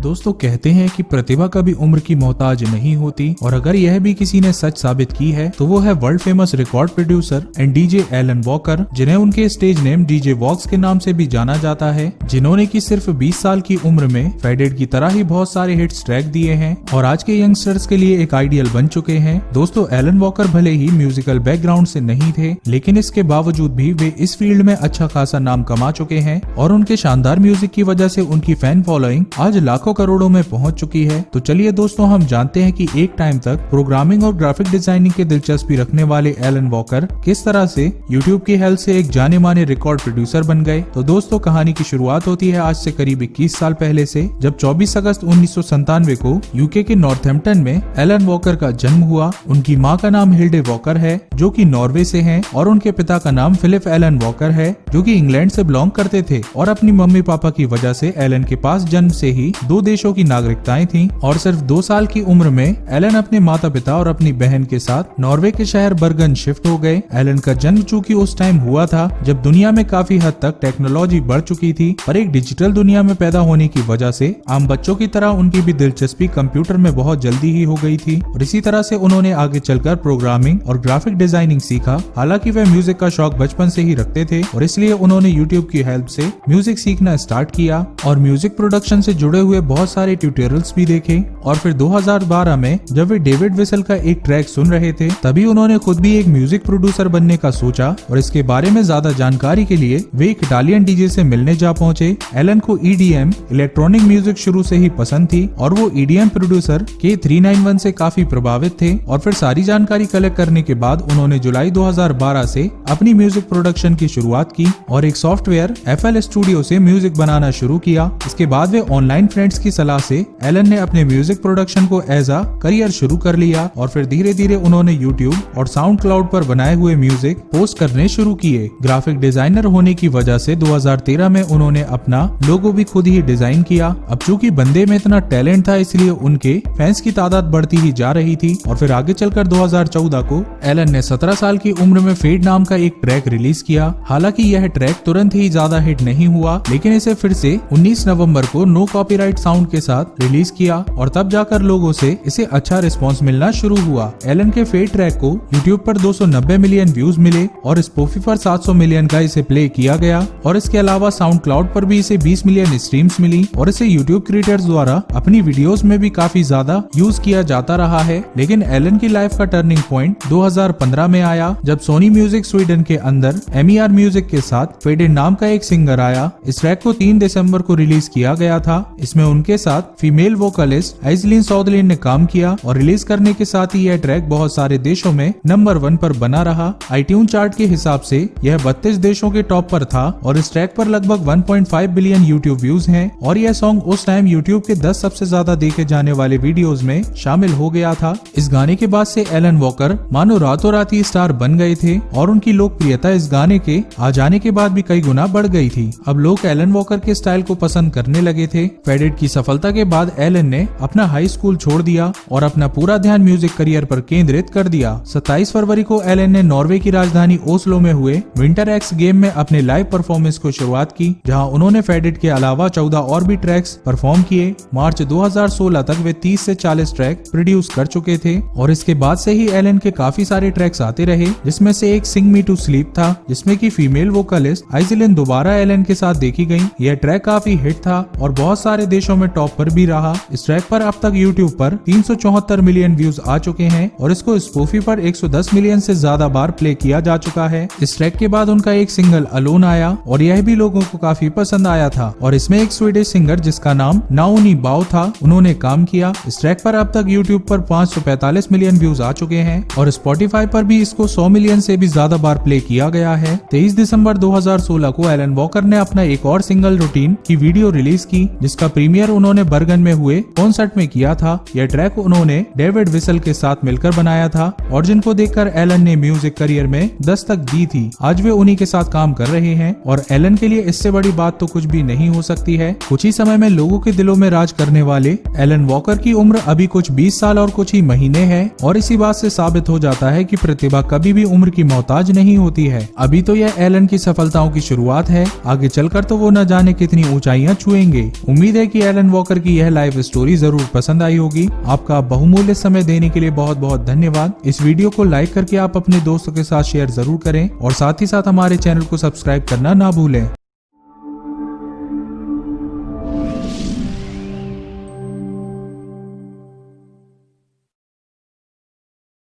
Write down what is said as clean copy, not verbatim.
दोस्तों कहते हैं कि प्रतिभा कभी उम्र की मोहताज नहीं होती, और अगर यह भी किसी ने सच साबित की है तो वो है world famous record producer and DJ Alan Walker, जिन्हें उनके स्टेज नेम डीजे वॉक्स के नाम से भी जाना जाता है, जिन्होंने की सिर्फ 20 साल की उम्र में फेडेड की तरह ही बहुत सारे हिट्स ट्रैक दिए हैं और आज के यंगस्टर्स के लिए एक आइडियल बन चुके हैं। दोस्तों एलन वॉकर भले ही म्यूजिकल बैकग्राउंड से नहीं थे, लेकिन इसके बावजूद भी वे इस फील्ड में अच्छा खासा नाम कमा चुके हैं और उनके शानदार म्यूजिक की वजह से उनकी फैन फॉलोइंग आज लाखों करोड़ों में पहुंच चुकी है। तो चलिए दोस्तों हम जानते हैं कि एक टाइम तक प्रोग्रामिंग और ग्राफिक डिजाइनिंग के दिलचस्पी रखने वाले एलन वॉकर किस तरह से यूट्यूब की हेल्प से एक जाने माने रिकॉर्ड प्रोड्यूसर बन गए। तो दोस्तों कहानी की शुरुआत होती है आज से करीब 21 साल पहले से, जब 24 अगस्त 1997 को यूके के नॉर्थहैम्पटन में एलन वॉकर का जन्म हुआ। उनकी माँ का नाम हिल्डे वॉकर है जो कि नॉर्वे से हैं, और उनके पिता का नाम फिलिप एलन वॉकर है जो कि इंग्लैंड से बिलोंग करते थे, और अपनी मम्मी पापा की वजह से एलन के पास जन्म से ही 2 देशों की नागरिकताएं थीं। और सिर्फ 2 साल की उम्र में एलन अपने माता पिता और अपनी बहन के साथ नॉर्वे के शहर बर्गन शिफ्ट हो गए। एलन का जन्म चूंकि उस टाइम हुआ था जब दुनिया में काफी हद तक टेक्नोलॉजी बढ़ चुकी थी, पर एक डिजिटल दुनिया में पैदा होने की वजह से आम बच्चों की तरह उनकी भी दिलचस्पी कंप्यूटर में बहुत जल्दी ही हो गई थी, और इसी तरह से उन्होंने आगे चलकर प्रोग्रामिंग और ग्राफिक डिजाइनिंग सीखा। हालांकि वे म्यूजिक का शौक बचपन से ही रखते थे और इसलिए उन्होंने यूट्यूब की हेल्प से म्यूजिक सीखना स्टार्ट किया और म्यूजिक प्रोडक्शन से जुड़े हुए बहुत सारे ट्यूटोरियल्स भी देखे। और फिर 2012 में जब वे डेविड विसल का एक ट्रैक सुन रहे थे, तभी उन्होंने खुद भी एक म्यूजिक प्रोड्यूसर बनने का सोचा, और इसके बारे में ज्यादा जानकारी के लिए वे एक इटालियन डीजे से मिलने जा पहुंचे। एलन को EDM इलेक्ट्रॉनिक म्यूजिक शुरू से ही पसंद थी और वो EDM प्रोड्यूसर K391 से काफी प्रभावित थे। और फिर सारी जानकारी कलेक्ट करने के बाद उन्होंने जुलाई 2012 से अपनी म्यूजिक प्रोडक्शन की शुरुआत की और एक सॉफ्टवेयर FL स्टूडियो से म्यूजिक बनाना शुरू किया। इसके बाद वे ऑनलाइन फ्रेंड्स की सलाह से एलन ने अपने म्यूजिक प्रोडक्शन को एज अ करियर शुरू कर लिया, और फिर धीरे धीरे उन्होंने यूट्यूब और साउंड क्लाउड पर बनाए हुए म्यूजिक पोस्ट करने शुरू किए। ग्राफिक डिजाइनर होने की वजह से 2013 में उन्होंने अपना लोगो भी खुद ही डिजाइन किया। अब चूंकि बंदे में इतना टैलेंट था इसलिए उनके फैंस की तादाद बढ़ती ही जा रही थी, और फिर आगे चलकर 2014 को एलन ने 17 साल की उम्र में फेड नाम का एक ट्रैक रिलीज किया। हालांकि यह ट्रैक तुरंत ही ज्यादा हिट नहीं हुआ, लेकिन इसे फिर से 19 नवंबर को नो कॉपीराइट साउंड के साथ रिलीज किया और तब जाकर लोगों से इसे अच्छा रिस्पांस मिलना शुरू हुआ। एलन के फेड ट्रैक को यूट्यूब पर 290 मिलियन व्यूज मिले और स्पॉटिफाई पर 700 मिलियन का इसे प्ले किया गया, और इसके अलावा साउंड क्लाउड पर भी इसे 20 मिलियन स्ट्रीम्स मिली, और इसे यूट्यूब क्रिएटर्स द्वारा अपनी वीडियोस में भी काफी ज्यादा यूज किया जाता रहा है। लेकिन एलन की लाइफ का टर्निंग पॉइंट 2015 में आया जब सोनी म्यूजिक स्वीडन के अंदर MER म्यूजिक के साथ फेडेड नाम का एक सिंगर आया। इस ट्रैक को 3 दिसंबर को रिलीज किया गया था। इसमें उनके साथ फीमेल वोकलिस्ट आइजलिन सॉदरलैंड ने काम किया, और रिलीज करने के साथ ही यह ट्रैक बहुत सारे देशों में नंबर 1 पर बना रहा। iTunes चार्ट के हिसाब से यह 32 देशों के टॉप पर था, और इस ट्रैक पर लगभग 1.5 बिलियन यूट्यूब व्यूज हैं, और यह सॉन्ग उस टाइम यूट्यूब के 10 सबसे ज्यादा देखे जाने वाले वीडियोस में शामिल हो गया था। इस गाने के बाद से एलन वॉकर मानो रातों रात ही स्टार बन गए थे, और उनकी लोकप्रियता इस गाने के आ जाने के बाद भी कई गुना बढ़ गई थी। अब लोग एलन वॉकर के स्टाइल को पसंद करने लगे थे। फेडेड की सफलता के बाद एलन ने अपना हाई स्कूल छोड़ दिया और अपना पूरा ध्यान म्यूजिक करियर पर केंद्रित कर दिया। 27 फरवरी को एलन ने नॉर्वे की राजधानी ओस्लो में हुए विंटर एक्स गेम में अपने लाइव परफॉर्मेंस को शुरुआत की, जहां उन्होंने फेडेड के अलावा 14 और भी ट्रैक्स परफॉर्म किए। मार्च 2016 तक वे 30 से 40 ट्रैक प्रोड्यूस कर चुके थे, और इसके बाद से ही एलन के काफी सारे ट्रैक्स आते रहे, जिसमें से एक सिंग मी टू स्लीप था, जिसमें की फीमेल वोकलिस्ट आइजलिन दोबारा एलन के साथ देखी गई। यह ट्रैक काफी हिट था और बहुत सारे देशों में टॉप पर भी रहा। इस ट्रैक पर अब तक यूट्यूब पर 374 मिलियन व्यूज आ चुके हैं, और इसको स्पॉटिफाई पर 110 मिलियन से ज्यादा बार प्ले किया जा चुका है। इस ट्रैक के बाद उनका एक सिंगल अलोन आया, और यह भी लोगों को काफी पसंद आया था, और इसमें एक स्वीडिश सिंगर जिसका नाम नाओनी बाओ था, उन्होंने काम किया। इस ट्रैक पर अब तक यूट्यूब पर 545 मिलियन व्यूज आ चुके हैं, और स्पॉटिफाई पर भी इसको 100 मिलियन से भी ज्यादा बार प्ले किया गया है। 23 दिसंबर 2016 को एलन वॉकर ने अपना एक और सिंगल रूटीन की वीडियो रिलीज की, जिसका प्रीमियर उन्होंने बर्गन में हुए कॉन्सर्ट में किया था। यह ट्रैक उन्होंने डेविड विसल के साथ मिलकर बनाया था, और जिनको देखकर एलन ने म्यूजिक करियर में दस्तक दी थी। आज वे उन्हीं के साथ काम कर रहे हैं, और एलन के लिए इससे बड़ी बात तो कुछ भी नहीं हो सकती है। कुछ ही समय में लोगों के दिलों में राज करने वाले एलन वॉकर की उम्र अभी कुछ 20 साल और कुछ ही महीने है, और इसी बात से साबित हो जाता है कि प्रतिभा कभी भी उम्र की मोहताज नहीं होती है। अभी तो यह एलन की सफलताओं की शुरुआत है, आगे चलकर तो वो न जाने कितनी ऊंचाइयां छुएंगे। उम्मीद है कि एलन वॉकर की यह लाइव स्टोरी जरूर पसंद आई होगी। आपका बहुमूल्य समय देने के लिए बहुत बहुत धन्यवाद। इस वीडियो को लाइक करके आप अपने दोस्तों के साथ शेयर जरूर करें और साथ ही साथ हमारे चैनल को सब्सक्राइब करना ना भूलें।